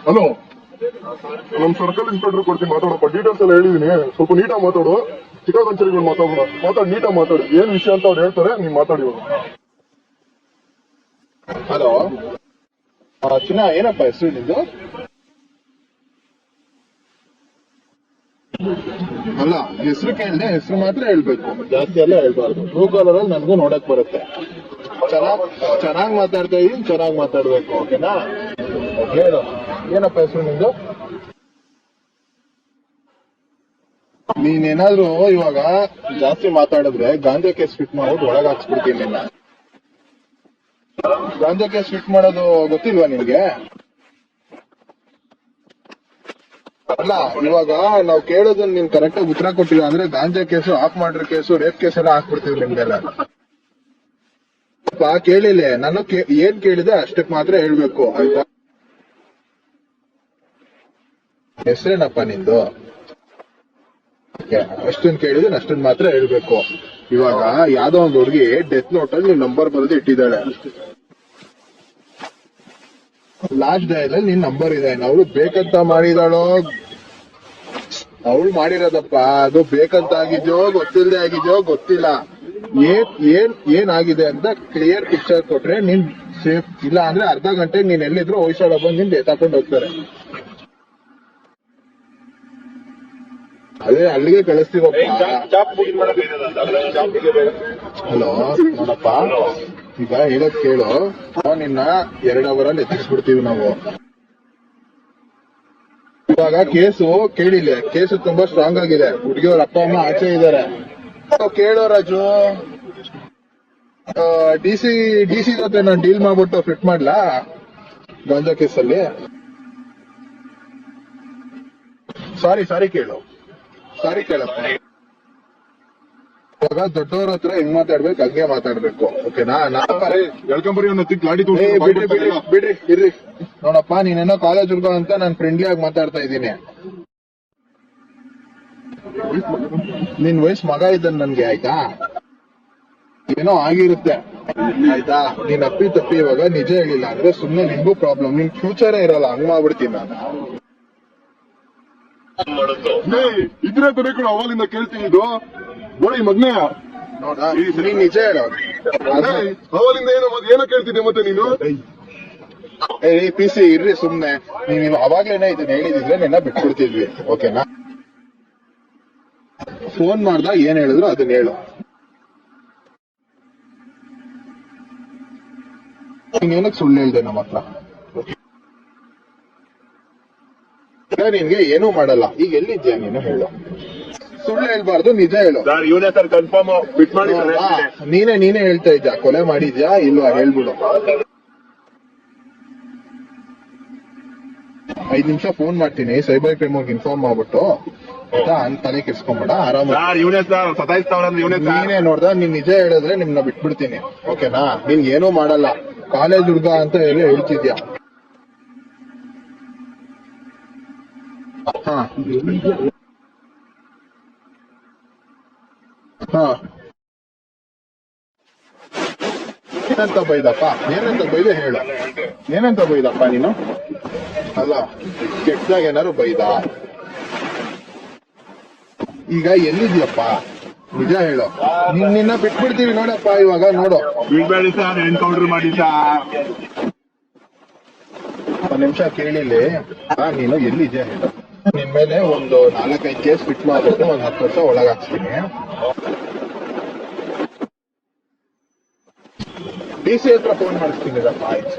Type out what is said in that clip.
Hello, ನಮ್ circle inspector ಕೊಡ್ತೀನಿ, ಮಾತಾಡಪ್ಪ. Details ಎಲ್ಲ ಹೇಳಿದೀನಿ, ಸ್ವಲ್ಪ ನೀಟಾಗಿ ಮಾತಾಡು. ಚಿಕ್ಕಗೊಂಚರಿಗಳು ಮಾತಾಡಿ, ನೀಟಾಗಿ ಮಾತಾಡಿ. ಏನ್ ವಿಷಯ ಅಂತ ಅವ್ರು ಹೇಳ್ತಾರೆ, ನೀನ್ ಮಾತಾಡಿ. ಹಲೋ ಚಿನ್ನ, ಏನಪ್ಪ ಹೆಸರು ನಿಂದು? ಅಲ್ಲ, ಹೆಸರು ಕೇಳಿದೆ, ಹೆಸರು ಮಾತ್ರ ಹೇಳ್ಬೇಕು, ಜಾಸ್ತಿ ಎಲ್ಲ ಹೇಳ್ಬಾರ್ದು. ಟ್ರೂ ಕಾಲರ್ ಅಲ್ಲಿ ನನ್ಗೂ ನೋಡಕ್ ಬರುತ್ತೆ. ಚೆನ್ನಾಗ್ ಮಾತಾಡ್ತಾ ಇದೀನಿ, ಚೆನ್ನಾಗ್ ಮಾತಾಡ್ಬೇಕು, ಓಕೆನಾ? ಹೇಳು, ಏನಪ್ಪ ಹೆಸರು ನಿಂದು? ನೀನೇನಾದ್ರೂ ಇವಾಗ ಜಾಸ್ತಿ ಮಾತಾಡಿದ್ರೆ ಗಾಂಜಾ ಕೇಸ್ ಫಿಟ್ ಮಾಡ್ಬಿಟ್ಟು ಒಳಗ್ ಹಾಕ್ಸ್ಬಿಡ್ತೀನಿ ನಿನ್ನ. ಗಾಂಜಾ ಕೇಸ್ ಫಿಟ್ ಮಾಡೋದು ಗೊತ್ತಿಲ್ವಾ ನಿನ್ಗೆ? ಅಲ್ಲ, ಇವಾಗ ನಾವ್ ಕೇಳೋದನ್ನ ನೀನ್ ಕರೆಕ್ಟ್ ಆಗಿ ಉತ್ತರ ಕೊಟ್ಟಿಲ್ಲ ಅಂದ್ರೆ ಗಾಂಜಾ ಕೇಸು, ಆಫ್ ಮಾಡ್ರ ಕೇಸು, ರೇಪ್ ಕೇಸ್ ಎಲ್ಲ ಹಾಕ್ಬಿಡ್ತೀವಿ ನಿಮ್ಗೆಲ್ಲ. ಕೇಳಿಲ್ಲ, ನಾನು ಏನ್ ಕೇಳಿದೆ ಅಷ್ಟಕ್ ಮಾತ್ರ ಹೇಳ್ಬೇಕು, ಆಯ್ತಾ? ಹೆಸರೇನಪ್ಪ ನಿಂದು? ಅಷ್ಟನ್ ಕೇಳಿದ್ರೆ ಅಷ್ಟನ್ ಮಾತ್ರ ಹೇಳ್ಬೇಕು. ಇವಾಗ ಯಾವ್ದೋ ಒಂದ್ ಹುಡುಗಿ ಡೆತ್ ನೋಟ್ ಅಲ್ಲಿ ನಿನ್ ನಂಬರ್ ಬರೆದು ಇಟ್ಟಿದ್ದಾಳೆ. ಲಾಸ್ಟ್ ಡೇ ಅಲ್ಲಿ ನಿನ್ ನಂಬರ್ ಇದೆ. ಅವಳು ಬೇಕಂತ ಮಾಡಿದಾಳೋ, ಅವಳು ಮಾಡಿರೋದಪ್ಪ. ಅದು ಬೇಕಂತ ಆಗಿದ್ಯೋ ಗೊತ್ತಿಲ್ಲದೆ ಆಗಿದ್ಯೋ ಗೊತ್ತಿಲ್ಲ. ಏನಾಗಿದೆ ಅಂತ ಕ್ಲಿಯರ್ ಪಿಕ್ಚರ್ ಕೊಟ್ರೆ ನೀನ್ ಸೇಫ್. ಇಲ್ಲ ಅಂದ್ರೆ ಅರ್ಧ ಗಂಟೆಗೆ ನೀನ್ ಎಲ್ಲಿದ್ರು ಹೊಯ್ಸಳ ಬಂದು ನಿನ್ ಎತ್ತಾಕೊಂಡು ಹೋಗ್ತಾರೆ. ಅದೇ ಅಲ್ಲಿಗೆ ಕಳಿಸ್ತೀವಪ್ಪ. ಹಲೋ ನೋಡಪ್ಪ, ಈಗ ಹೇಳಕ್ ಕೇಳು, ನಿನ್ನ 2 ಅವರಲ್ಲಿ ಎತ್ತಿಸ್ಬಿಡ್ತೀವಿ ನಾವು. ಇವಾಗ ಕೇಸು ಕೇಳಿಲ್ಲ, ಕೇಸು ತುಂಬಾ ಸ್ಟ್ರಾಂಗ್ ಆಗಿದೆ. ಹುಡುಗಿಯವ್ರ ಅಪ್ಪ ಅಮ್ಮ ಆಚೆ ಇದ್ದಾರೆ. ಕೇಳೋ ರಾಜು, ಡಿ ಸಿ ಜೊತೆ ನಾನು ಡೀಲ್ ಮಾಡ್ಬಿಟ್ಟು ಫಿಟ್ ಮಾಡ್ಲಾ ಗಾಂಜಾ ಕೇಸಲ್ಲಿ? ಸಾರಿ ಕೇಳು, ಸಾರಿ ಕೇಳಪ್ಪ. ಇವಾಗ ದೊಡ್ಡವ್ರ ಹತ್ರ ಹೆಂಗ್ ಮಾತಾಡ್ಬೇಕು ಹಂಗೆ ಮಾತಾಡ್ಬೇಕು, ಓಕೆನಾ? ಬಿಡ್ರಿ ಇರ್ರಿ. ನೋಡಪ್ಪ, ನೀನೇನೋ ಕಾಲೇಜ್ ಹುಡ್ಗ ಅಂತ ನಾನು ಫ್ರೆಂಡ್ಲಿ ಆಗಿ ಮಾತಾಡ್ತಾ ಇದ್ದೀನಿ. ನಿನ್ ವಯಸ್ಸು ಮಗ ಇದ್ದಾನೆ ನನ್ಗೆ, ಆಯ್ತಾ? ಏನೋ ಆಗಿರುತ್ತೆ, ಆಯ್ತಾ? ನೀನ್ ತಪ್ಪಿ ಇವಾಗ ನಿಜ ಹೇಳಿಲ್ಲ ಅಂದ್ರೆ ಸುಮ್ನೆ ನಿನ್ಗೂ ಪ್ರಾಬ್ಲಮ್, ನಿನ್ ಫ್ಯೂಚರೇ ಇರಲ್ಲ. ಹಂಗ್ ಮಾಡ್ಬಿಡ್ತೀನಿ ನಾನು. ಇದ್ರೆ ಕೊನೆ ಕೂಡ ಅವಾಗಿಂದ ಕೇಳ್ತಿದ್ದು ಬೋಳಿ ಮಗ್ನೆ. ನೋಡ, ನೀನ್ ನಿಜ ಹೇಳೋದು ಅವಲಿಂದ ಏನೋ ಕೇಳ್ತಿದ್ದೆ ಮತ್ತೆ ನೀನು. ಪಿ ಸಿ ಇರ್ರಿ ಸುಮ್ನೆ. ನೀವ್ ಅವಾಗ್ಲೇನೆ ಇದನ್ನ ಹೇಳಿದಿದ್ರೆ ನಿನ್ನ ಬಿಟ್ಬಿಡ್ತಿದ್ವಿ, ಓಕೆನಾ? ಫೋನ್ ಮಾಡ್ದಾಗ ಏನ್ ಹೇಳಿದ್ರು ಅದನ್ನ ಹೇಳು. ನೀನೇನಕ್ ಸುಳ್ಳು ಹೇಳ್ದೆ ನಮ್ಮ ಹತ್ರ? ನಿನ್ಗೆ ಏನೂ ಮಾಡಲ್ಲ. ಈಗ ಎಲ್ಲಿದ್ಯಾ ನೀನು ಹೇಳು. ಸುಳ್ಳು ಹೇಳ್ಬಾರ್ದು, ನಿಜ ಹೇಳು. ನೀನೇ ಹೇಳ್ತಾ ಇದ್ಯಾ, ಕೊಲೆ ಮಾಡಿದ್ಯಾ ಇಲ್ವಾ ಹೇಳ್ಬಿಡು. 5 ನಿಮಿಷ ಫೋನ್ ಮಾಡ್ತೀನಿ, ಸೈಬರ್ ಕ್ರೈಮ್ ಅವ್ರಿಗೆ ಇನ್ಫಾರ್ಮ್ ಮಾಡ್ಬಿಟ್ಟು, ಆಯ್ತಾ? ತಲೆ ಕೆಡ್ಸ್ಕೊಂಬೇಡ, ಆರಾಮ. ನೀನೇ ನೋಡ್ದ, ನೀನ್ ನಿಜ ಹೇಳಿದ್ರೆ ನಿಮ್ನ ಬಿಟ್ಬಿಡ್ತೀನಿ, ಓಕೆನಾ? ನಿನ್ಗೆ ಏನೂ ಮಾಡಲ್ಲ. ಕಾಲೇಜ್ ಹುಡ್ಗ ಅಂತ ಹೇಳಿ ಹೇಳ್ತಿದ್ಯಾ. ಹಾ ಏನಂತ ಬೈದಪ್ಪ? ಏನಂತ ಬೈದೆ ಹೇಳು. ಏನಂತ ಬೈದಪ್ಪ ನೀನು? ಅಲ್ಲ, ಕೆಟ್ಟದಾಗ ಏನಾರು ಬೈದ? ಈಗ ಎಲ್ಲಿದ್ಯಪ್ಪ ನಿಜ ಹೇಳು. ನಿನ್ನ ಬಿಟ್ಬಿಡ್ತೀವಿ ನೋಡಪ್ಪ. ಇವಾಗ ನೋಡು, ಬಿಡ್ಬೇಡಿ ಸರ್, ಎನ್ಕೌಂಟರ್ ಮಾಡಿ ಸರ್. 1 ನಿಮಿಷ ಕೇಳಿಲ್ಲಿ. ನೀನು ಎಲ್ಲಿದ್ಯಾ ಹೇಳು. ನಿನ್ ಮೇಲೆ ಒಂದು 4-5 ಕೇಸ್ ಫಿಟ್ ಮಾಡ್ಬಿಟ್ಟು 10 ವರ್ಷ ಒಳಗ್ ಹಾಕ್ಸ್ತೀನಿ. ಡಿ ಸಿ ಹತ್ರ ಫೋನ್ ಮಾಡಿಸ್ತೀನಿ. ಆಯ್ತು.